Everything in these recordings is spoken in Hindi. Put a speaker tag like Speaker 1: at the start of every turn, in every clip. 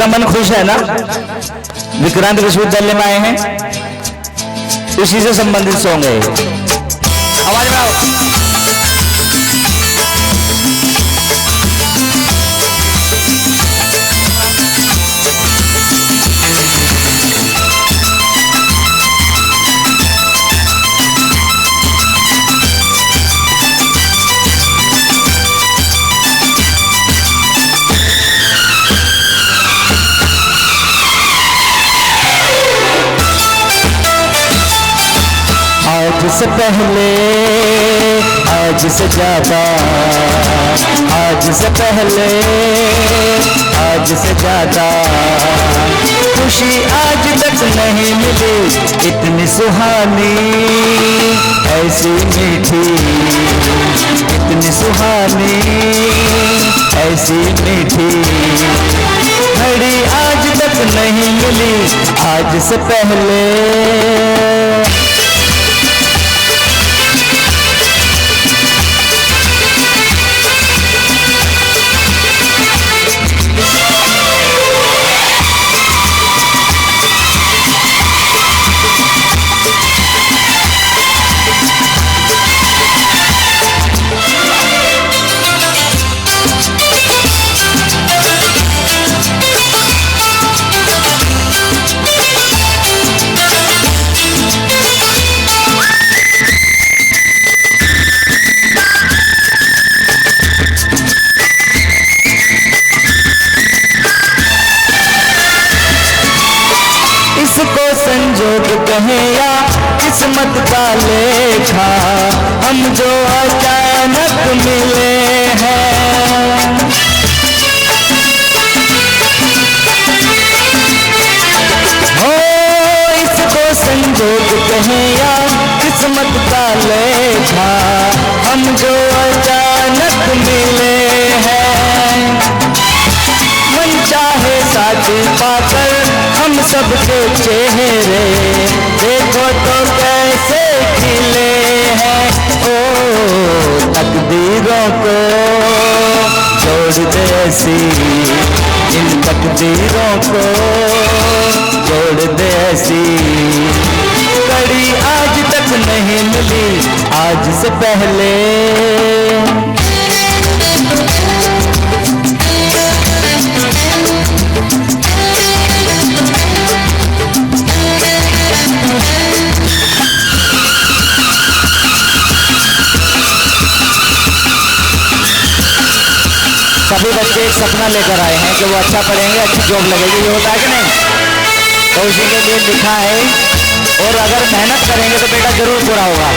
Speaker 1: सबका मन खुश है ना? विक्रांत विश्वविद्यालय में आए हैं, उसी से संबंधित सॉन्ग है। आवाज बढ़ाओ। आज से पहले, आज से ज्यादा, आज से पहले, आज से ज्यादा खुशी आज तक नहीं मिली इतनी सुहानी, ऐसी मीठी, इतनी सुहानी, ऐसी मीठी घड़ी आज तक नहीं मिली आज से पहले। इसको संजोग कहें या किस्मत का लेखा, हम जो अचानक मिले हैं। हो इसको संजोग कहें या किस्मत का लेखा, हम जो अचानक मिले हैं। मन चाहे साथी पाकर हम सबके चेहरे देखो तो कैसे खिले हैं। ओ तकदीरों को जोड़ दे ऐसी, इन तकदीरों को जोड़ दे ऐसी घड़ी आज तक नहीं मिली आज से पहले। सभी बच्चे एक सपना लेकर आए हैं कि वो अच्छा पढ़ेंगे, अच्छी जॉब लगेगी, ये होता है कि नहीं? तो उसी के लिए लिखा है, और अगर मेहनत करेंगे तो बेटा जरूर पूरा होगा।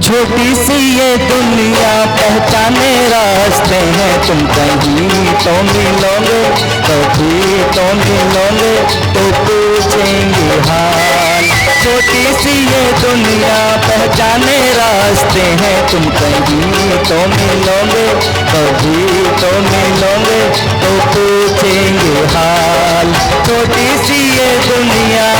Speaker 1: छोटी सी ये दुनिया पहचाने रास्ते हैं, तुम कहीं तो मिलोगे, कभी तो मिलोगे तो पूछेंगे हाल। छोटी सी ये दुनिया पहचाने रास्ते हैं, तुम कहीं तो मिलोगे, कभी तो मिलोगे तो पूछेंगे हाल। छोटी सी ये दुनिया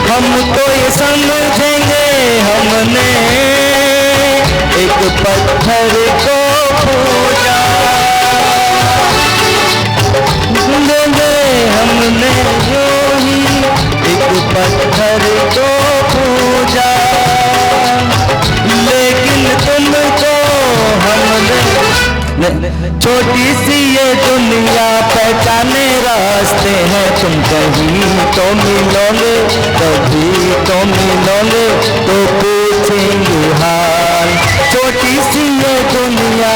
Speaker 1: हम तो ये समझेंगे हमने एक पत्थर को पूजा, हमने जो ही एक पत्थर को पूजा, लेकिन तुमको हमने छोटी सी ये दुनिया पहचाने रास्ते हैं, तुम कहीं तो मिलोगे, कभी तो मिलोगे तो पूछेंगे हाल। छोटी सी ये दुनिया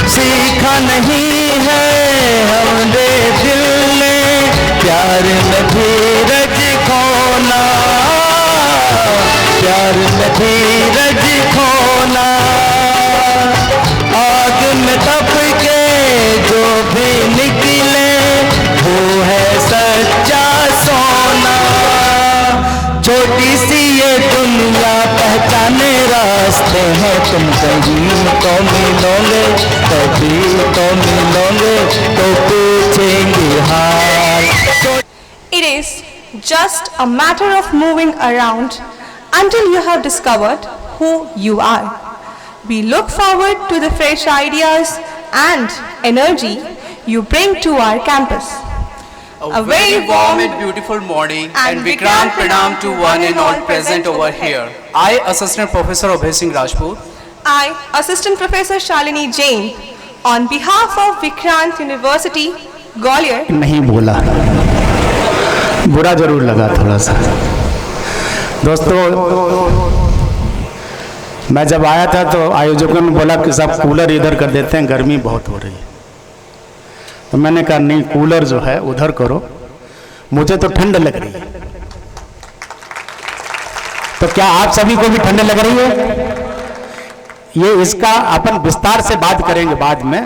Speaker 1: सीखा नहीं है हमने दिल ने प्यार में धीरज खोना, प्यार में धीरज तुम कहीं तो मिलोगे, कभी तो मिलोगे तो पूछेंगे हाल।
Speaker 2: It is just a matter of moving around until you have discovered who you are. We look forward to the fresh ideas and energy you bring to our campus.
Speaker 3: A very warm and beautiful morning and Vikrant Pranam to one and all present over here. I, Assistant Professor Abhay Singh Rajput.
Speaker 2: I, Assistant Professor Shalini Jain, on behalf of Vikrant University, Gwalior.
Speaker 4: नहीं बोला, बुरा जरूर लगा थोड़ा सा। दोस्तों, मैं जब आया था तो आयोजकों ने बोला कि सब कूलर इधर कर देते हैं, गर्मी बहुत हो रही है। तो मैंने कहा नहीं, कूलर जो है उधर करो, मुझे तो ठंड लग रही है। तो क्या आप सभी को भी ठंड लग रही है? ये इसका अपन विस्तार से बात करेंगे बाद में,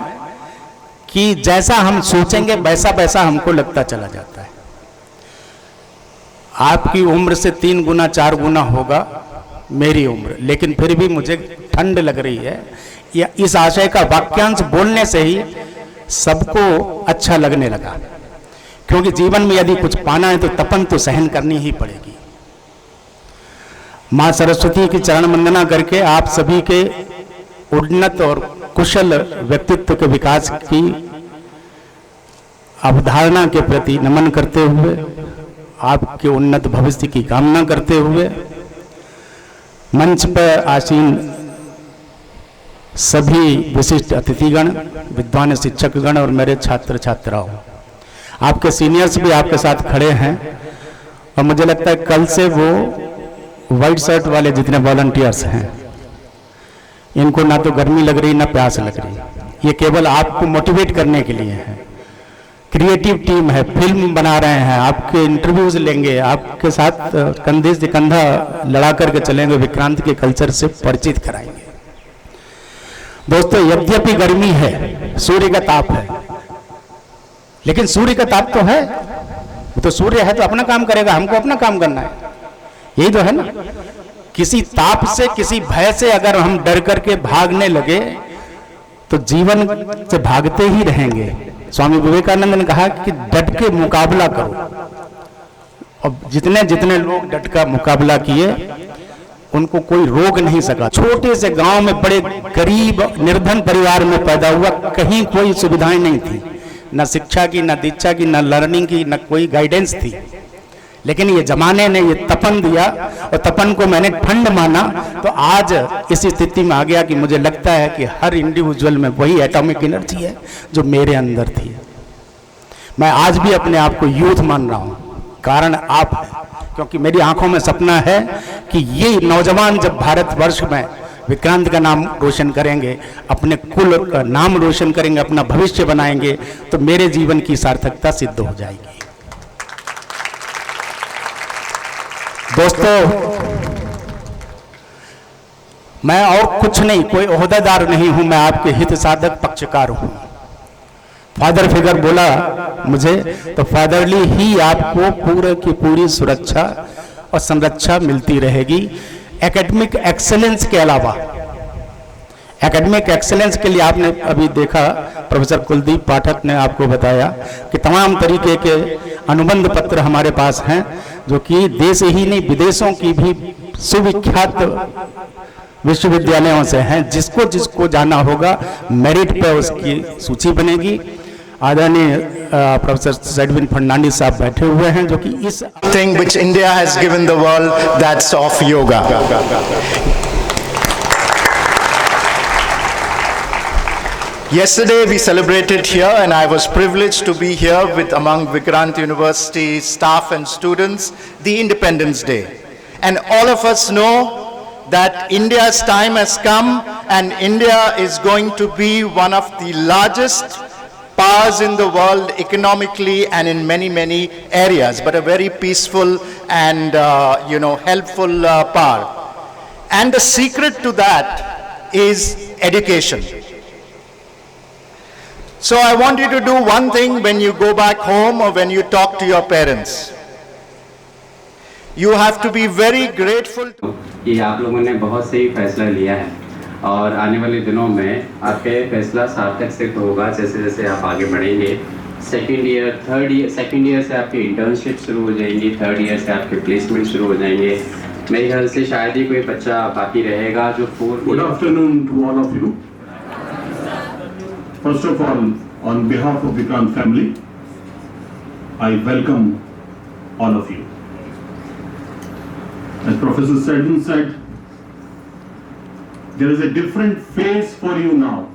Speaker 4: कि जैसा हम सोचेंगे वैसा वैसा हमको लगता चला जाता है। आपकी उम्र से 3 गुना 4 गुना होगा मेरी उम्र, लेकिन फिर भी मुझे ठंड लग रही है। या इस आशय का वाक्यांश बोलने से ही सबको अच्छा लगने लगा, क्योंकि जीवन में यदि कुछ पाना है तो तपन तो सहन करनी ही पड़ेगी। मां सरस्वती की चरण वंदना करके आप सभी के उन्नत और कुशल व्यक्तित्व के विकास की अवधारणा के प्रति नमन करते हुए, आपके उन्नत भविष्य की कामना करते हुए, मंच पर आसीन सभी विशिष्ट अतिथिगण, विद्वान शिक्षकगण और मेरे छात्र छात्राओं, आपके सीनियर्स भी आपके साथ खड़े हैं। और मुझे लगता है कल से वो वाइट शर्ट वाले जितने वॉलंटियर्स हैं, इनको ना तो गर्मी लग रही ना प्यास लग रही। ये केवल आपको मोटिवेट करने के लिए है। क्रिएटिव टीम है, फिल्म बना रहे हैं, आपके इंटरव्यूज लेंगे, आपके साथ कंधे से कंधा लड़ा करके चलेंगे, विक्रांत के कल्चर से परिचित कराएंगे। दोस्तों, यद्यपि गर्मी है, सूर्य का ताप है, लेकिन सूर्य का ताप तो है, तो सूर्य है तो अपना काम करेगा, हमको अपना काम करना है, यही तो है ना। किसी ताप से, किसी भय से अगर हम डर करके भागने लगे तो जीवन से भागते ही रहेंगे। स्वामी विवेकानंद ने कहा कि डट के मुकाबला करो, और जितने जितने लोग डट का मुकाबला किए उनको कोई रोक नहीं सका। छोटे से गांव में बड़े गरीब निर्धन परिवार में पैदा हुआ, कहीं कोई सुविधाएं नहीं थी, न शिक्षा की, न दीक्षा की, न लर्निंग की, न कोई गाइडेंस थी। लेकिन ये जमाने ने ये तपन दिया, और तपन को मैंने ठंड माना, तो आज इस स्थिति में आ गया कि मुझे लगता है कि हर इंडिविजुअल में वही एटॉमिक एनर्जी है जो मेरे अंदर थी। मैं आज भी अपने आप को यूथ मान रहा हूँ, कारण आप हैं, क्योंकि मेरी आंखों में सपना है कि ये नौजवान जब भारतवर्ष में विक्रांत का नाम रोशन करेंगे, अपने कुल का नाम रोशन करेंगे, अपना भविष्य बनाएंगे, तो मेरे जीवन की सार्थकता सिद्ध हो जाएगी। दोस्तों, मैं और कुछ नहीं, कोई ओहदेदार नहीं हूं, मैं आपके हित साधक पक्षकार हूं। फादर फिगर बोला मुझे, तो फादरली ही आपको पूरे की पूरी सुरक्षा और संरक्षा मिलती रहेगी। एकेडमिक एक्सेलेंस के अलावा, एकेडमिक एक्सेलेंस के लिए आपने अभी देखा, प्रोफेसर कुलदीप पाठक ने आपको बताया कि तमाम तरीके के अनुबंध पत्र हमारे पास हैं, जो कि देश ही नहीं विदेशों की भी सुविख्यात विश्वविद्यालयों से हैं। जिसको जिसको जाना होगा, मेरिट पे उसकी सूची बनेगी। आदरणीय प्रोफेसर सेडविन फर्नांडिस साहब बैठे हुए हैं, जो कि इस
Speaker 5: thing which India has given the world, that's of yoga. Yesterday we celebrated here, and I was privileged to be here with among Vikrant University staff and students, the Independence Day. And all of us know that India's time has come, and India is going to be one of the largest powers in the world economically and in many, many areas, but a very peaceful and, helpful power. And the secret to that is education. So I want you to do one thing when you go back home or when you talk to your parents. You have to be very grateful.
Speaker 6: ये आप लोगों ने बहुत सही फैसला लिया है। और आने वाले दिनों में आपके फैसला सार्थक सिद्ध होगा जैसे जैसे आप आगे बढ़ेंगे। सेकेंड ईयर से आपकी इंटर्नशिप शुरू हो जाएंगी, थर्ड ईयर से आपके प्लेसमेंट शुरू हो जाएंगे। मेरे ख्याल से शायद ही कोई बच्चा बाकी रहेगा जो
Speaker 7: Good afternoon to all of you. First of all, on behalf of Vikrant family, I welcome all of you. As Professor Seldon said, there is a different phase for you now.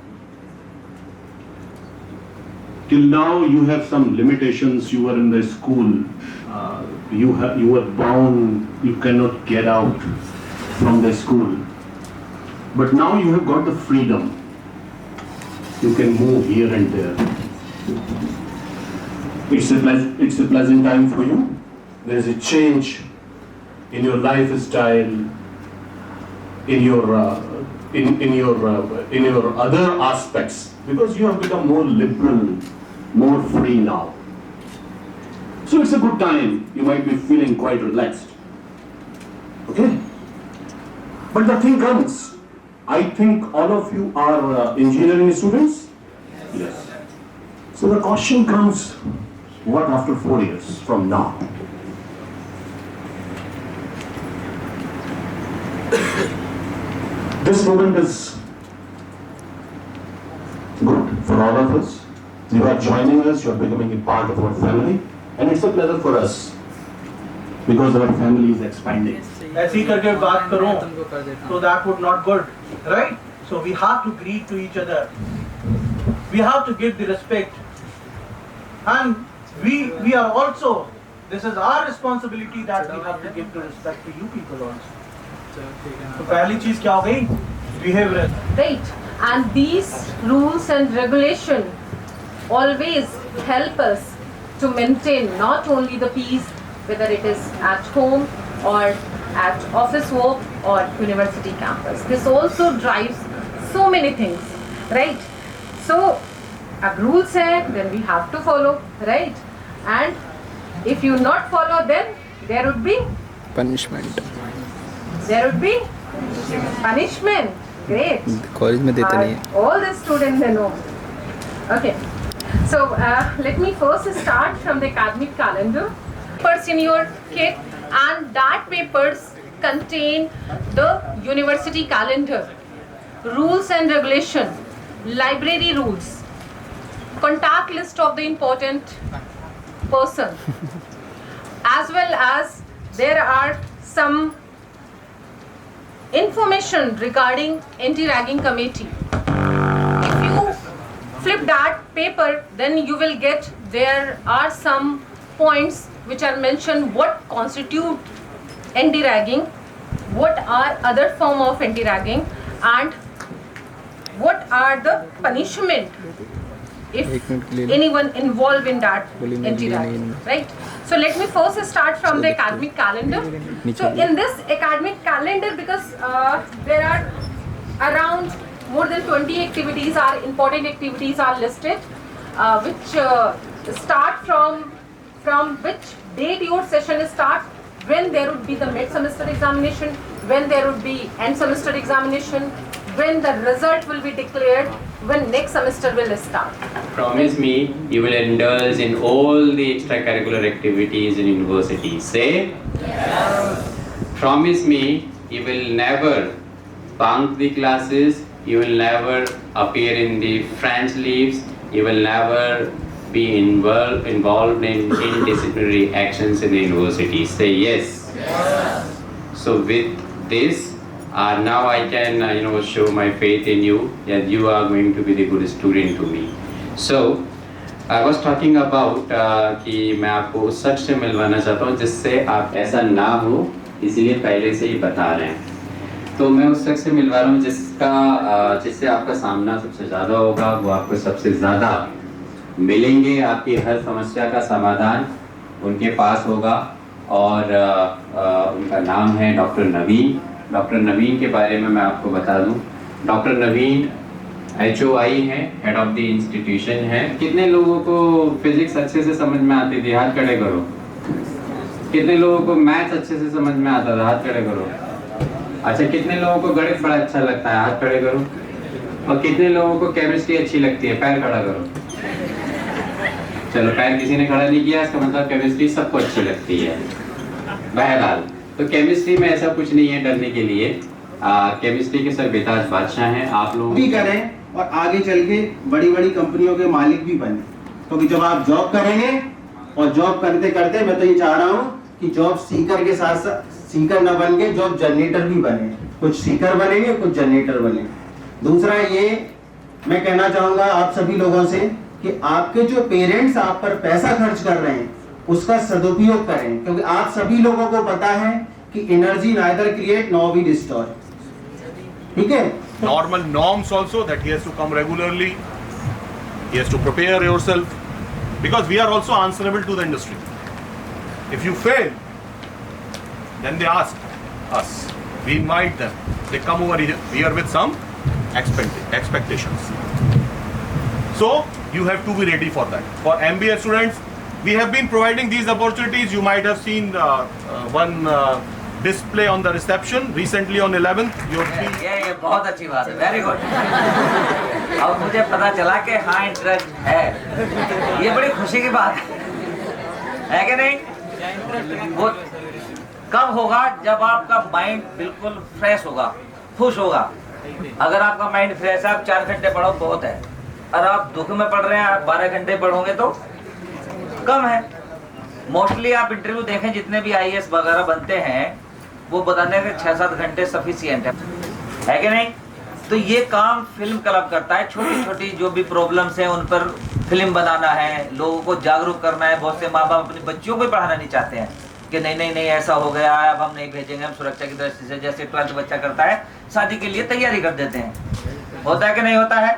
Speaker 7: Till now you have some limitations, you were in the school, you were bound, you cannot get out from the school. But now you have got the freedom. You can move here and there. It's a pleasant time for you. There is a change in your lifestyle, in your other aspects, because you have become more liberal, more free now. So it's a good time. You might be feeling quite relaxed. Okay? But the thing comes, I think all of you are engineering students? Yes. So the question comes, what after 4 years from now? This moment is good for all of us. You are joining us, you are becoming a part of our family, and it's a pleasure for us because our family is expanding.
Speaker 8: ऐसी करके बात करूं तो that would not good, right? So we have to greet to each other. We have to give the respect, and we are also. This is our responsibility that we have to give the respect to you people also. तो पहली चीज क्या हो गई? Behavior.
Speaker 9: Right, and these rules and regulation always help us to maintain not only the peace, whether it is at home or at office work or university campus. This also drives so many things, right? So, अब rules है, then we have to follow, right? And if you not follow, then there would be
Speaker 1: punishment.
Speaker 9: There would be punishment. Great.
Speaker 1: College में देते नहीं है।
Speaker 9: All the students they know. Okay. So let me first start from the academic calendar. Papers in your kit, and that papers contain the university calendar, rules and regulation, library rules, contact list of the important person, as well as there are some information regarding anti-ragging committee. If you flip that paper, then you will get there are some points which are mentioned what constitute anti-ragging, what are other form of anti-ragging, and what are the punishment if anyone involved in that anti-ragging, right? So let me first start from the academic calendar. So in this academic calendar, because there are around more than 20 activities, are important activities are listed, which start from which date your session starts, when there would be the mid-semester examination, when there would be end-semester examination, when the result will be declared, when next semester will start.
Speaker 6: Promise me you will indulge in all the extracurricular activities in university. Say yes. Promise me you will never bunk the classes, you will never appear in the French leaves, you will never be involved in disciplinary actions in the university. Say yes. Yes. So with this, now I can show my faith in you that you are going to be the good student to me. So I was talking about कि मैं आपको उस शख्स से मिलवाना चाहता हूँ जिससे आप ऐसा ना हो, इसीलिए पहले से ही बता रहे हैं। तो मैं उस शख्स से मिलवा रहा हूँ जिससे आपका सामना सबसे ज़्यादा होगा, वो आपको सबसे ज़्यादा मिलेंगे, आपकी हर समस्या का समाधान उनके पास होगा। और उनका नाम है डॉक्टर नवीन। डॉक्टर नवीन के बारे में मैं आपको बता दूं, डॉक्टर नवीन HOI हैं, हेड ऑफ द इंस्टीट्यूशन है। कितने लोगों को फिजिक्स अच्छे से समझ में आती थी? हाथ खड़े करो। कितने लोगों को मैथ्स अच्छे से समझ में आता था? हाथ खड़े करो। अच्छा, कितने लोगों को गणित बड़ा अच्छा लगता है? हाथ खड़े करो। और कितने लोगों को केमिस्ट्री अच्छी लगती है? पैर खड़ा करो। चलो, पैर किसी ने खड़ा नहीं किया, इसका मतलब केमिस्ट्री सबको अच्छी लगती है। बहरहाल, तो केमिस्ट्री में ऐसा कुछ नहीं है डरने के लिए। केमिस्ट्री के सर बेताज बादशाह हैं। आप लोग
Speaker 10: भी करें और आगे चल के बड़ी बड़ी कंपनियों के मालिक भी बने, क्योंकि जब आप जॉब करेंगे और जॉब करते करते मैं तो ये चाह रहा हूँ कि जॉब सीकर के साथ साथ सीकर न बन के जॉब जनरेटर भी बने। कुछ सीकर बनेंगे, कुछ जनरेटर बने। दूसरा ये मैं कहना चाहूंगा आप सभी लोगों से कि आपके जो पेरेंट्स आप पर पैसा खर्च कर रहे हैं उसका सदुपयोग करें, क्योंकि आप सभी लोगों को पता है कि energy neither create nor be destroy. ठीक है?
Speaker 7: Normal norms also that he has to come regularly, he has to prepare yourself, because we are also answerable to the industry. If you fail, then they ask us, we invite them, they come over here with some expectations. So you have to be ready for that. For MBA students, we have been providing these opportunities. You might have seen one display on the reception recently on 11th.
Speaker 11: ये बहुत अच्छी बात है, वेरी गुड। अब मुझे पता चला कि हाँ इंटरेस्ट है, ये बड़ी खुशी की बात है कि नहीं? वो कब होगा? जब आपका माइंड बिल्कुल फ्रेश होगा, खुश होगा। अगर आपका माइंड फ्रेश है, आप 4 घंटे पढ़ो बहुत है, और आप दुख में पढ़ रहे हैं, आप 12 घंटे पढ़ोगे तो कम है। मोस्टली आप इंटरव्यू देखें, जितने भी IAS वगैरह बनते हैं वो बताने के 6-7 घंटे सफिशिएंट है कि नहीं? तो ये काम फिल्म क्लब करता है। छोटी छोटी जो भी प्रॉब्लम्स हैं उन पर फिल्म बनाना है, लोगों को जागरूक करना है। बहुत से माँ बाप अपने बच्चों को पढ़ाना नहीं चाहते हैं कि नहीं नहीं नहीं ऐसा हो गया, अब हम नहीं भेजेंगे, हम सुरक्षा की दृष्टि से, जैसे 12th बच्चा करता है शादी के लिए तैयारी कर देते हैं। होता है कि नहीं होता है?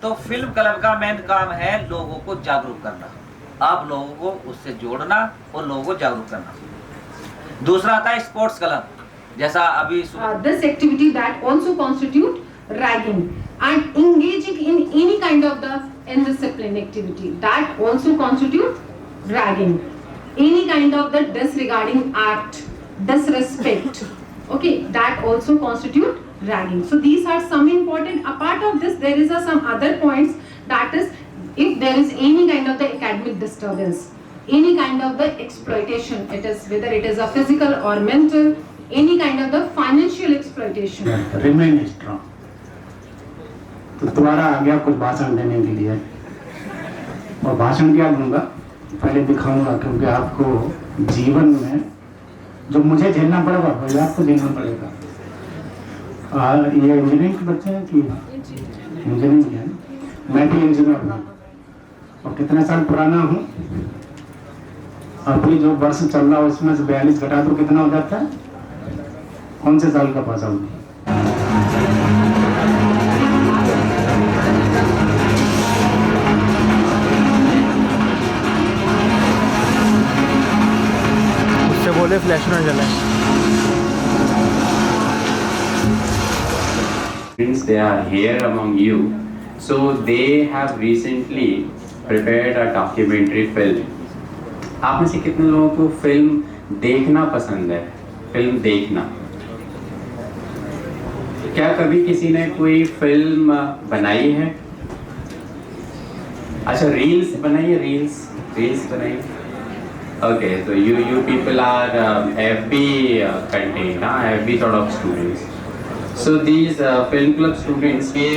Speaker 11: तो फिल्म क्लब का मेन काम है लोगों को जागरूक करना, आप लोगों को उससे जोड़ना और लोगों को जागरूक करना। दूसरा आता है स्पोर्ट्स क्लब, जैसा अभी
Speaker 12: this activity that also constitute ragging and engaging in any kind of the indiscipline activity that also constitute ragging, any kind of the disregarding act, disrespect, okay, that also constitute ragging. So these are some important. Apart of this, there is some other points, that is if there is any kind of the academic disturbance, any kind of the exploitation, it is whether it is a physical or mental, any kind of the financial exploitation.
Speaker 4: Remain strong. तो दोबारा आ गया कुछ भाषण देने के लिए, और भाषण क्या दूंगा पहले दिखाऊंगा, क्योंकि आपको जीवन में जो मुझे झेलना पड़ेगा वही आपको झेलना पड़ेगा। ये इंजीनियरिंग के बच्चे हैं कि इंजीनियरिंग है, मैं भी इंजीनियर हूँ और कितने साल पुराना हूँ। अभी जो वर्ष चल रहा है उसमें से 42 घटा दो कितना हो जाता है? कौन से साल का पास आउट?
Speaker 1: उससे बोले फ्लैश ना जलाए।
Speaker 6: Since they are here among you, so they have recently prepared a documentary film. आप में से कितने लोगों को फिल्म देखना पसंद है? फिल्म देखना, क्या कभी किसी ने कोई फिल्म बनाई है? अच्छा, रील्स बनाई है? रील्स बनाई। Okay, so you people are FB content, FB sort of students. So these film club students के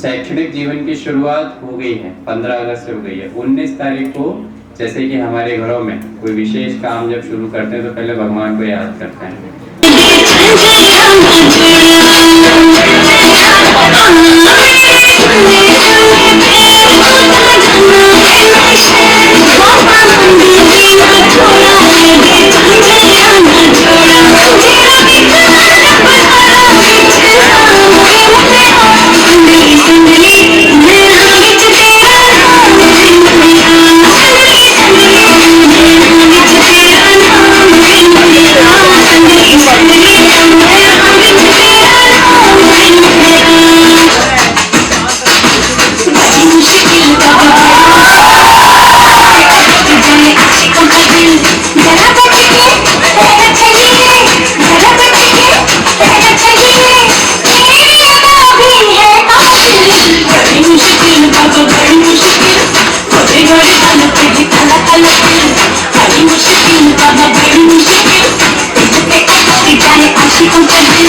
Speaker 6: शैक्षणिक जीवन की शुरुआत हो गई है, 15 अगस्त से हो गई है। 19 तारीख को जैसे कि हमारे घरों में कोई विशेष काम जब शुरू करते हैं तो पहले भगवान को याद करते हैं।
Speaker 13: घड़ी घड़ी तन पे ही तला तला बड़ी मुश्किल बाबा बड़ी मुश्किल तुझे आती जाए आशिकों का दिल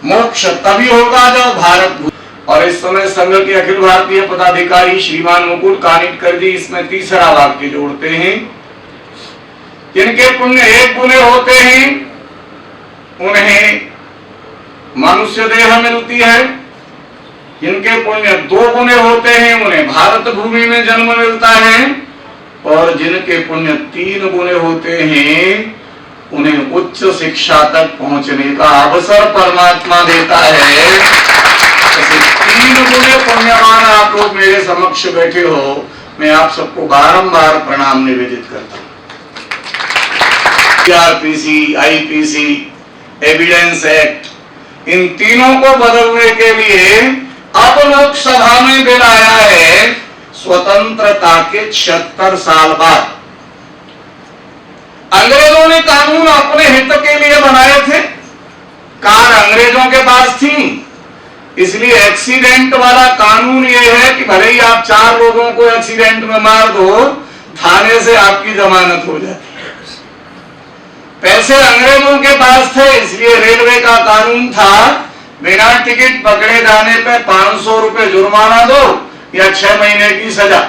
Speaker 7: मोक्ष तभी होगा जब भारत। और इस समय संघ के अखिल भारतीय पदाधिकारी श्रीमान मुकुट कानिटकर जी इसमें तीसरा वाक्य जोड़ते हैं, जिनके पुण्य एक गुने होते हैं उन्हें मनुष्य देह मिलती है, जिनके पुण्य दो गुने होते हैं उन्हें भारत भूमि में जन्म मिलता है, और जिनके पुण्य 3 गुने होते हैं उन्हें उच्च शिक्षा तक पहुंचने का अवसर परमात्मा देता है। ऐसे 3 गुने पुण्यवान आप लोग मेरे समक्ष बैठे हो, मैं आप सबको बारंबार प्रणाम निवेदित करता हूं। आरपीसी, आईपीसी, एविडेंस एक्ट, इन तीनों को बदलने के लिए अब लोकसभा में बिल आया है स्वतंत्रता के 76 साल बाद। अंग्रेजों ने कानून अपने हित के लिए बनाए थे, कार अंग्रेजों के पास थी,
Speaker 14: इसलिए एक्सीडेंट वाला कानून ये है कि भले ही आप 4 लोगों को एक्सीडेंट में मार दो, थाने से आपकी जमानत हो जाती है। पैसे अंग्रेजों के पास थे, इसलिए रेलवे का कानून था बिना टिकट पकड़े जाने पे 500 रुपए जुर्माना दो या 6 महीने की सजा।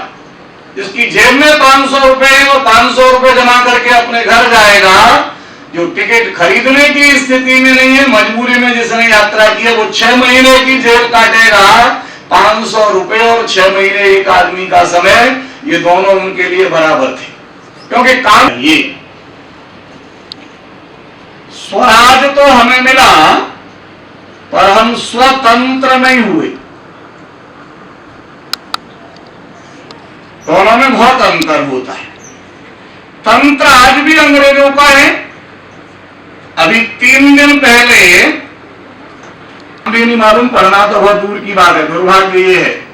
Speaker 14: जिसकी जेब में 500 रुपए है वो 500 रुपए जमा करके अपने घर जाएगा। जो टिकट खरीदने की स्थिति में नहीं है, मजबूरी में जिसने यात्रा की है, वो 6 महीने की जेल काटेगा। 500 रुपए और 6 महीने एक आदमी का समय, ये दोनों उनके लिए बराबर थे, क्योंकि काम ये स्वराज तो हमें मिला पर हम स्वतंत्र नहीं हुए। दोनों में बहुत अंतर होता है। तंत्र आज भी अंग्रेजों का है। अभी 3 दिन पहले, अभी नहीं मालूम, पढ़ना तो बहुत दूर की बात है, दुर्भाग्य ये है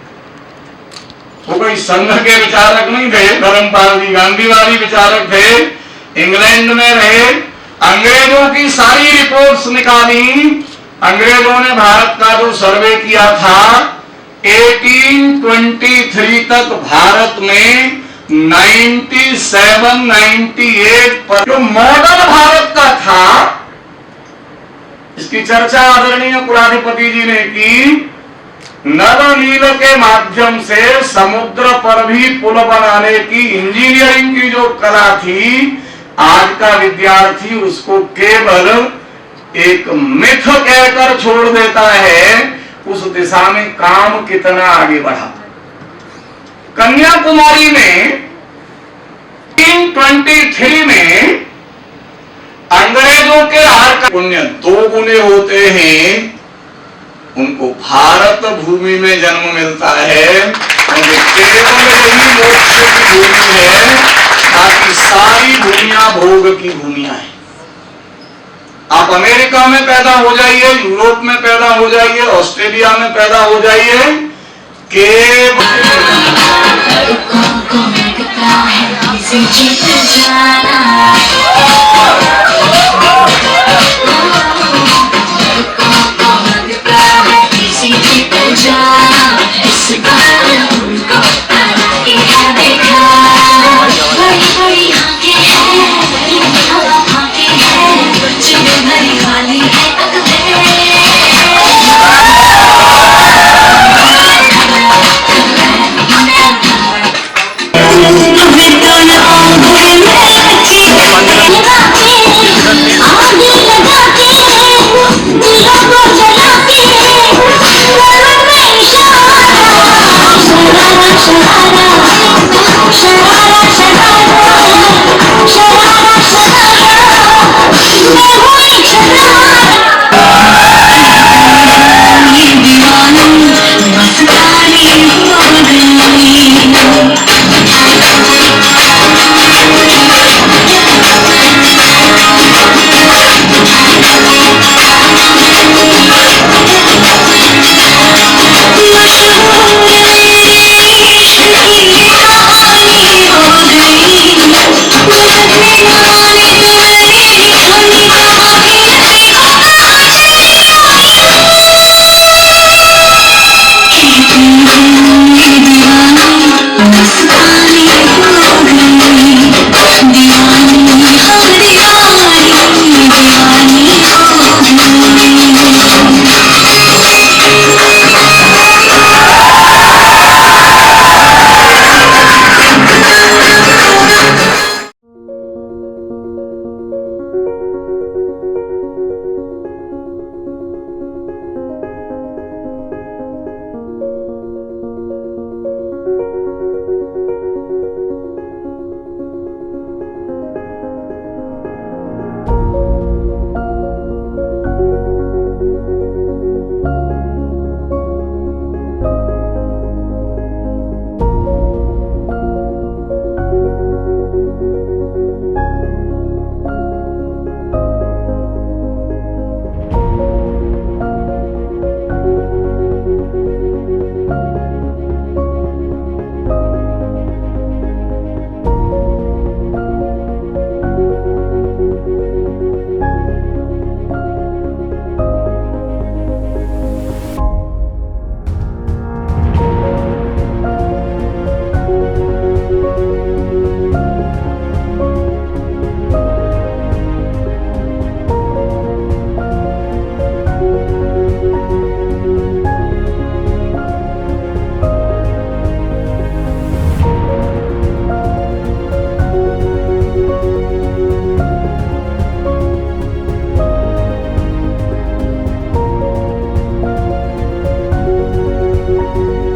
Speaker 14: वो कोई संघ के विचारक नहीं थे, धर्मपाल जी गांधीवादी विचारक थे, इंग्लैंड में रहे, अंग्रेजों की सारी रिपोर्ट्स निकाली। अंग्रेजों ने भारत का जो सर्वे किया था 1823 तक भारत में 97-98 जो मॉडल भारत का था, इसकी चर्चा आदरणीय कुलाधिपति जी ने की। नर नील के माध्यम से समुद्र पर भी पुल बनाने की इंजीनियरिंग की जो कला थी, आज का विद्यार्थी उसको केवल एक मिथ कहकर छोड़ देता है। उस दिशा में काम कितना आगे बढ़ा। कन्याकुमारी में 1823 में अंग्रेजों के हार का पुण्य 2 गुने होते हैं, उनको भारत भूमि में जन्म मिलता है। केवल यही मोक्ष की भूमि है, बाकी सारी भूमियां भोग की भूमियां हैं। आप अमेरिका में पैदा हो जाइए, यूरोप में पैदा हो जाइए, ऑस्ट्रेलिया में पैदा हो जाइए, केवल